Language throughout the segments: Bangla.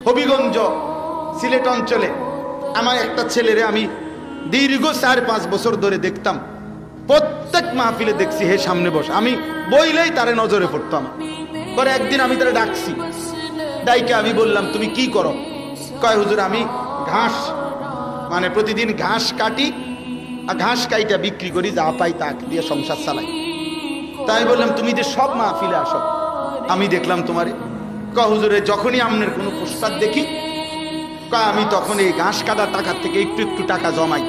হবিগঞ্জ সিলেট অঞ্চলে আমার একটা ছেলেরে আমি দীর্ঘ 4-5 বছর ধরে দেখতাম, প্রত্যেক মাহফিলে দেখছি হে সামনে বস, আমি বইলেই তারে নজরে পড়তাম। পরে একদিন আমি তারে ডাকছি, ডাইকে আমি বললাম তুমি কি করো? কয় হুজুর আমি ঘাস, মানে প্রতিদিন ঘাস কাটি আর ঘাস কাইটা বিক্রি করি, যা পাই তা দিয়ে সংসার চালাই। তাই বললাম তুমি যে সব মাহফিলে আসো, আমি দেখলাম তোমারে। কয় হুজুরে যখনই আপনার কোনো প্রস্তাব দেখি, কয় আমি তখন এই ঘাস কাটার টাকার থেকে একটু একটু টাকা জমাই,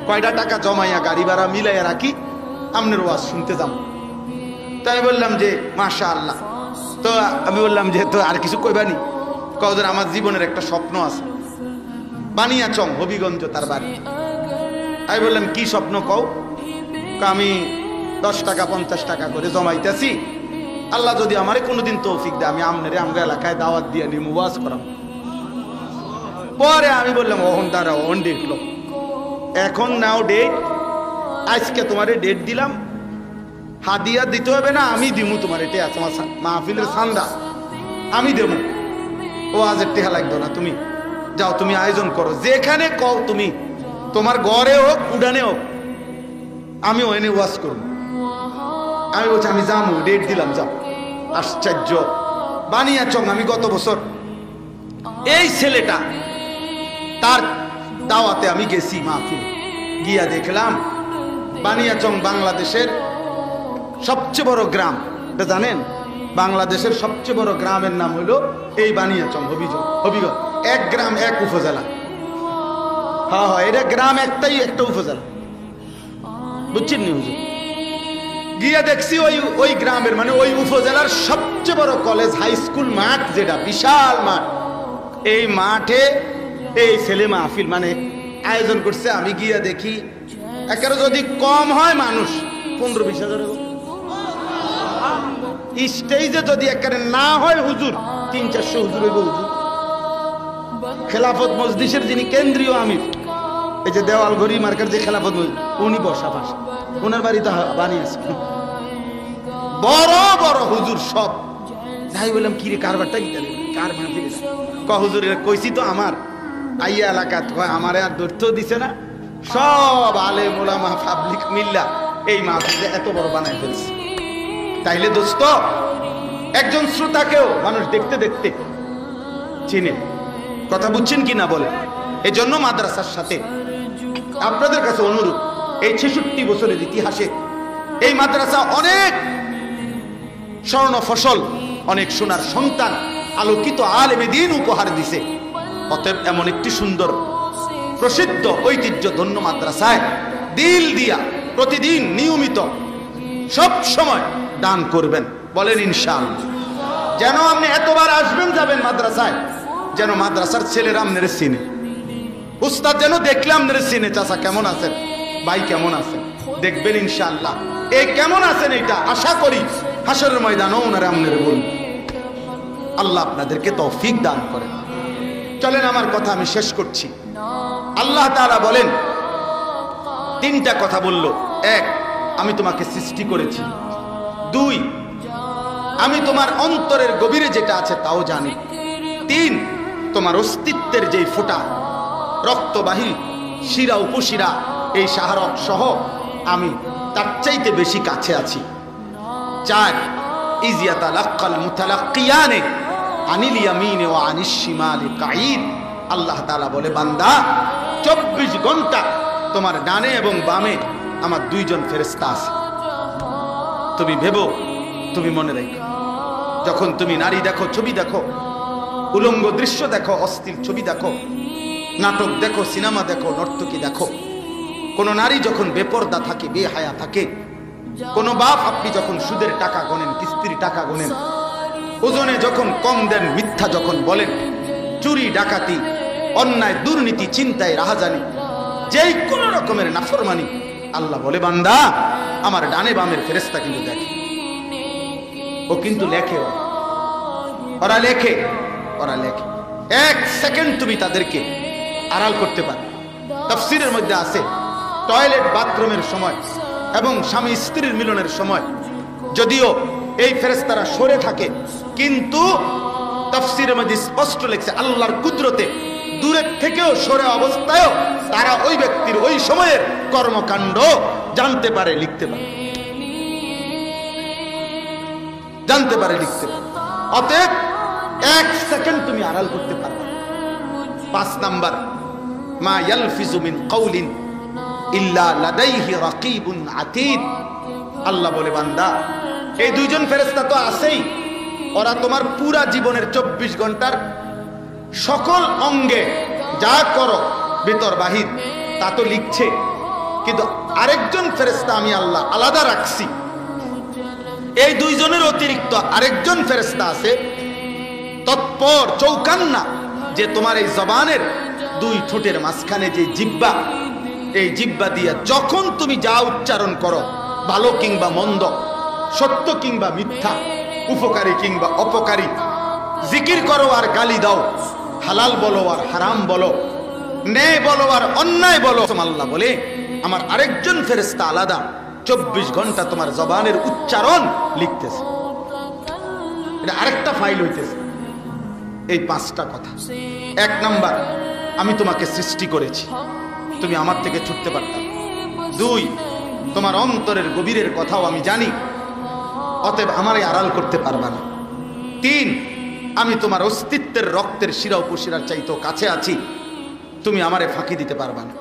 কয়টা টাকা জমাইয়া গাড়ি ভাড়া মিলাইয়া রাখি, আপনার ওয়াজ শুনতে যাম। তাই বললাম যে মাশাআল্লাহ। তো আমি বললাম যে তো আর কিছু কইবানি? কয় আমার জীবনের একটা স্বপ্ন আছে, বানিয়াচং হবিগঞ্জ তার বাড়ি। আমি বললাম কি স্বপ্ন কও? আমি 10 টাকা 50 টাকা করে জমাইতেছি, আল্লাহ যদি আমারে কোনোদিন তৌফিক দেয় আমি আমনেরে আমগো এলাকায় দাওয়াত দিয়ে নিমু, ওয়াজ করাম। পরে আমি বললাম ওহন দাঁড়া, ওহন ডেট লো, এখন নাও ডেট, আজকে তোমারে ডেট দিলাম, হাদিয়া দিতে হবে না, আমি দিমু তোমার, এটা আছে আমার মাহফিলের চান্দা, আমি দেবো। ও আজের টেহা লাগতো না, তুমি যাও, তুমি আয়োজন করো, যেখানে কও তুমি, তোমার ঘরে হোক উডানে হোক, আমি ওখানে ওয়াজ করব। আমি বলছি আমি যাবো, ডেট দিলাম, যাও। আশ্চর্য, বানিয়াচং আমি গত বছর এই ছেলেটা তার দাওয়াতে আমি গেছি মাহফিল, গিয়া দেখলাম বানিয়াচং বাংলাদেশের সবচেয়ে বড় গ্রাম, এটা জানেন? বাংলাদেশের সবচেয়ে বড় গ্রামের নাম হলো এই বানিয়াচং হবিগঞ্জ। এক গ্রাম এক উপজেলা। হ্যাঁ হ্যাঁ, এটা গ্রাম একটাই, একটা উপজেলা, বুঝছেন নি হুজুর? গিয়া দেখছি ওই গ্রামের মানে ওই উপজেলার সবচেয়ে বড় কলেজ হাই স্কুল মাঠ, যেটা বিশাল মাঠ, এই মাঠে এই ছেলে মাহফিল মানে আয়োজন করছে। আমি গিয়া দেখি একেবারে যদি কম হয় মানুষ 15-20 হাজার, স্টেজে যদি একেবারে না হয় হুজুর 300-400 হুজুর হইব। হুজুর খেলাফত মজলিসের যিনি কেন্দ্রীয় আমির, এই যে দেওয়াল ঘড়ি মার্কার যে খেলাফত মজলিস, উনি বসা পাশে, ওনার বাড়িতে বানিয়েছে বড় বড় হুজুর সব। তাই বললাম কিরে কারবারটা কি কার মাহফিল? হুজুর কইছি তো আমার আইয়া এলাকা, আমারে আর ধরতেও দিছে না, সব আলেম ওলামা পাবলিক মিল্লা এই মাহফিলে এত বড় বানায় ফেলছে। তাইলে দোস্ত, একজন শ্রোতাকেও মানুষ দেখতে দেখতে চিনে। কথা বুঝছেন কি না বলে? এই জন্য মাদ্রাসার সাথে আপনাদের কাছে অনুরোধ, এই 66 বছরের ইতিহাসে এই মাদ্রাসা অনেক স্বর্ণ ফসল, অনেক সোনার সন্তান, আলোকিত আলেমে দ্বীন উপহার দিছে। অতএব এমন একটি সুন্দর প্রসিদ্ধ ঐতিহ্য ধন্য মাদ্রাসায় দিল দিয়া প্রতিদিন নিয়মিত সব সময় দান করবেন, বলেন ইনশাআল্লাহ। যেন আপনি এতবার আসবেন যাবেন মাদ্রাসায়, যেন মাদ্রাসার ছেলেরা আপনার চিনে, উস্তাদ যেন দেখলে আপনার চিনে, চাচা কেমন আছেন, ভাই কেমন আছেন, দেখবেন ইনশাআল্লাহ। এই কেমন আছেন এটা আশা করি হাসরের ময়দানও ওনারা আপনার বলবেন। আল্লাহ আপনাদেরকে তৌফিক দান করেন। চলেন আমার কথা আমি শেষ করছি। আল্লাহ তাআলা বলেন, 3টা কথা বলল। 1, আমি তোমাকে সৃষ্টি করেছি। 2, আমি তোমার অন্তরের গভীরে যেটা আছে তাও জানি। 3, তোমার অস্তিত্বের যেই ফোঁটা রক্তবাহী শিরা উপশিরা এই শাহরক সহ আমি তার চাইতে বেশি কাছে আছি। 4, ইজিয়াতালাক্কাল মুতালাক্কিয়ানে আনিল ইয়ামিনে ওয়া আনিশ শিমালি কাঈদ। আল্লাহ তাআলা বলে, বান্দা 24 ঘন্টা তোমার ডানে এবং বামে আমার 2 জন ফেরেশতা আছে। তুমি ভেবো, তুমি মনে রেখো, যখন তুমি নারী দেখো, ছবি দেখো, উলঙ্গ দৃশ্য দেখো, অশ্লীল ছবি দেখো, নাটক দেখো, সিনেমা দেখো, নর্তকী দেখো, কোন নারী যখন বেপরদা থাকে, বেহায়া থাকে, কোন বাপ আপনি যখন সুদের টাকা গণেন, কিস্তির টাকা গণেন, ওজনে যখন কম দেন, মিথ্যা যখন বলেন, চুরি ডাকাতি অন্যায় দুর্নীতি চিন্তায় রাহাজানি, যেই কোন রকমের নাফরমানি, আল্লাহ বলে বান্দা আমার ডানে বামের ফেরেশতা কিন্তু দেখে, ও কিন্তু লেখে, ওরা লেখে, ওরা লেখে। 1 সেকেন্ড তুমি তাদেরকে আড়াল করতে পারো। তাফসীরের মধ্যে আছে, টয়লেট বাথরুমের সময় এবং স্বামী স্ত্রীর মিলনের সময় যদিও এই ফেরেশতারা সরে থাকে, কিন্তু তাফসীরের মধ্যে স্পষ্ট লেখছে আল্লাহর কুদরতে দূরের থেকেও সরে অবস্থায়ও তারা ওই ব্যক্তির ওই সময়ের কর্মকাণ্ড জানতে পারে, লিখতে পারে, জানতে পারে, লিখতে পারে। অতএব 1 সেকেন্ড তুমি আড়াল করতে পারবে। 5 নাম্বার, মা ইয়ালফিজু মিন কাউলিন ইল্লা লাদাইহি রাকিবুন আতীদ। আল্লাহ বলে, বান্দা এই দুইজন ফেরেশতা তো আছেই, ওরা তোমার পুরা জীবনের 24 ঘন্টার সকল অঙ্গে যা করো ভিতর বাহির তা তো লিখছে, কিন্তু আরেকজন ফেরেশতা আমি আল্লাহ আলাদা রাখছি। এই দুইজনের অতিরিক্ত আরেকজন ফেরেশতা আছে তৎপর চৌকান্না, যে তোমার এই জবানের 2 ঠোঁটের মাঝখানে যে জিহ্বা, এই জিহ্বা দিয়ে যখন তুমি যা উচ্চারণ করো, ভালো কিংবা মন্দ, সত্য কিংবা মিথ্যা, উপকারী কিংবা অপকারী, জিকির করো আর গালি দাও, হালাল বলো আর হারাম বলো, ন্যায় বলো আর অন্যায় বলো, আল্লাহ বলে আমার আরেকজন ফেরেশতা আলাদা 24 ঘন্টা তোমার জবানের উচ্চারণ লিখতেছে। এটা আরেকটা ফাইল হইতেছে। এই 5টা কথা। 1 নাম্বার, আমি তোমাকে সৃষ্টি করেছি, তুমি আমার থেকে ছুটতে পারতাম। 2, তোমার অন্তরের গভীরের কথাও আমি জানি, অতএব আমারে আড়াল করতে পারবা না। 3, আমি তোমার অস্তিত্বের রক্তের শিরা উপশিরার চাইতেও কাছে আছি, তুমি আমারে ফাঁকি দিতে পারবা না।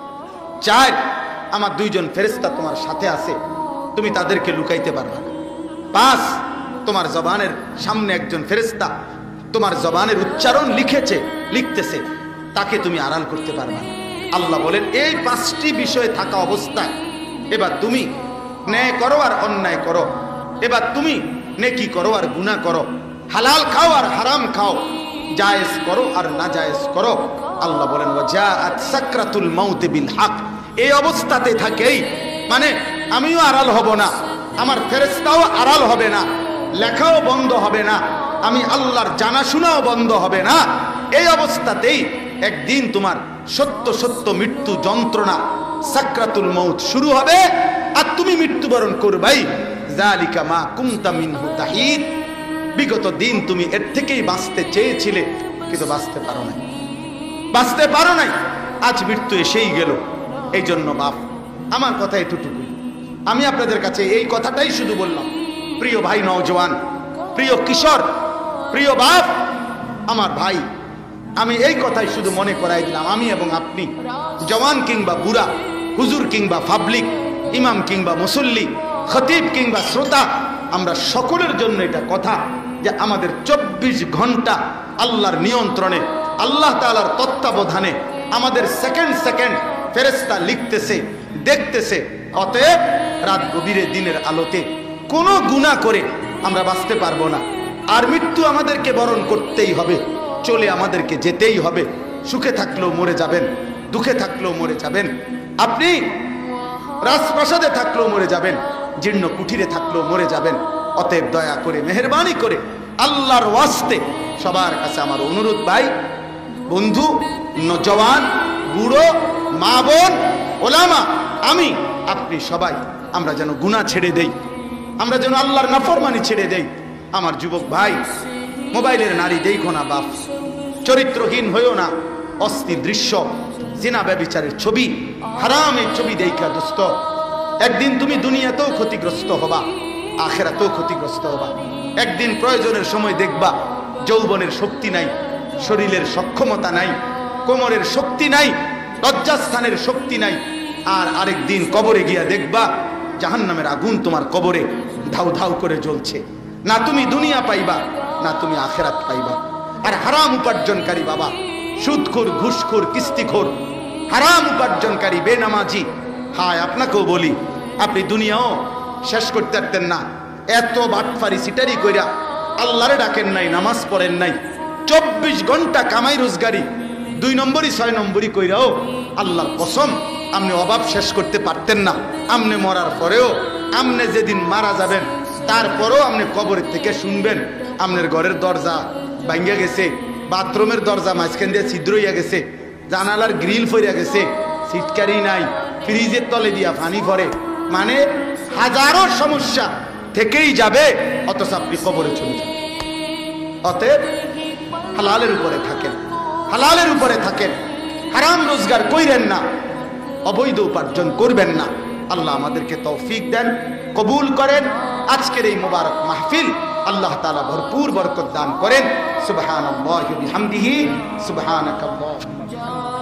4, আমার 2জন ফেরেশতা তোমার সাথে আছে, তুমি তাদেরকে লুকাইতে পারবা না। 5, তোমার জবানের সামনে একজন ফেরেশতা তোমার জবানের উচ্চারণ লিখতেছে, তাকে তুমি আড়াল করতে পারবা না। আল্লাহ বলেন, এই 5টি বিষয়ে থাকা অবস্থায় এবার তুমি ন্যায় করো আর অন্যায় করো, এবার তুমি নেকি করো আর গুনাহ করো, হালাল খাও আর হারাম খাও, জায়েজ করো আর নাজায়েজ করো। আল্লাহ বলেন, ওয়াজাআত সাকরাতুল মাউত বিল হক। এই অবস্থাতে থাকেই, মানে আমিও আড়াল হব না, আমার ফেরেশতাও আড়াল হবে না, লেখাও বন্ধ হবে না, আমি আল্লাহর জানাশোনাও বন্ধ হবে না। এই অবস্থাতেই একদিন তোমার সত্য সত্য মৃত্যু যন্ত্রণা সাকরাতুল মাউত শুরু হবে, আর তুমি মৃত্যুবরণ করবাই। যালিকা মা কুনতা মিনহু তাহিদ। বিগত দিন তুমি এর থেকেই বাঁচতে চেয়েছিলে, কিন্তু বাঁচতে পারো নাই। আজ মৃত্যু এসেই গেল। এই জন্য বাপ, আমার কথা এতটুকুই। আমি আপনাদের কাছে এই কথাটাই শুধু বললাম, প্রিয় ভাই নওজওয়ান, প্রিয় কিশোর, প্রিয় বাপ, আমার ভাই, আমি এই কথাই শুধু মনে করাই দিলাম। আমি এবং আপনি, জওয়ান কিংবা বুড়া, হুজুর কিংবা পাবলিক, ইমাম কিংবা মুসল্লি, খতিব কিংবা শ্রোতা, আমরা সকলের জন্য এটা কথা যে আমাদের 24 ঘন্টা আল্লাহর নিয়ন্ত্রণে, আল্লাহ তাআলার তত্ত্বাবধানে আমাদের সেকেন্ড সেকেন্ড ফেরেশতা লিখতেছে, দেখতেছে। অতএব রাত গভীরে দিনের আলোতে কোনো গুনাহ করে আমরা বাঁচতে পারবো না, আর মৃত্যু আমাদেরকে বরণ করতেই হবে, চলে আমাদেরকে যেতেই হবে। সুখে থাকলেও মরে যাবেন, দুঃখে থাকলেও মরে যাবেন, আপনি রাজপ্রাসাদে থাকলেও মরে যাবেন, জীর্ণ কুঠিরে থাকলেও মরে যাবেন। অতএব দয়া করে, মেহেরবানি করে, আল্লাহর ওয়াস্তে সবার কাছে আমার অনুরোধ, ভাই, বন্ধু, নওজওয়ান, বুড়ো, মা বোন, ওলামা, আমি, আপনি সবাই আমরা যেন গুনাহ ছেড়ে দেই, আমরা যেন আল্লাহর নাফরমানি ছেড়ে দেই। আমার যুবক ভাই, মোবাইলের নারী দেখো না বাপ, চরিত্রহীন হইও না, অস্থির দৃশ্য, জিনা ব্যভিচারের ছবি, হারামের ছবি দেখা দোস্ত, একদিন তুমি দুনিয়াতেও ক্ষতিগ্রস্ত হবা, আখিরাতেও ক্ষতিগ্রস্ত হবা। একদিন প্রয়োজনের সময় দেখবা যৌবনের শক্তি নাই, শরীরের সক্ষমতা নাই, কোমরের শক্তি নাই, লজ্জাস্থানের শক্তি নাই, আর আরেকদিন কবরে গিয়া দেখবা জাহান্নামের আগুন তোমার কবরে ধাউ ধাউ করে জ্বলছে। না তুমি দুনিয়া পাইবা, না তুমি আখিরাত পাইবা। আর হারাম উপার্জনকারী বাবা, সুদখোর, ঘুষখোর, কিস্তিখোর, হারাম উপার্জনকারী বেনামাজি, হায় আপনাকেও বলি, আপনি দুনিয়াও শেষ করতে পারতেন না। এত বাটফারি সিটারি কইরা আল্লাহরে ডাকেন নাই, নামাজ পড়েন নাই, 24 ঘন্টা কামাই রোজগারি, 2 নম্বরই 6 নম্বরই কইরাও আল্লাহর কসম আপনি অভাব শেষ করতে পারতেন না। আপনি মরার পরেও, আপনি যেদিন মারা যাবেন তারপরেও আপনি কবরের থেকে শুনবেন আপনার ঘরের দরজা ভাঙ্গা গেছে, বাথরুমের দরজা মাঝখান দিয়ে ছিদ্র হইয়া গেছে, জানালার গ্রিল ফইরা গেছে, সিটকারি নাই, ফ্রিজের তলে দিয়া পানি পড়ে, মানে হাজারো সমস্যা থেকেই যাবে, অথচ আপনি কবরে চলে যাবেন। অতএব হালালের উপরে থাকেন, হালালের উপরে থাকেন, হারাম রোজগার কইরেন না, অবৈধ উপার্জন করবেন না। আল্লাহ আমাদেরকে তৌফিক দেন, কবুল করেন। আজকের এই মুবারক মাহফিল আল্লাহ তাআলা ভরপুর বরকত দান করেন। সুবহানাল্লাহি ওয়া বিহামদিহি, সুবহানাকাল্লাহুম্মা।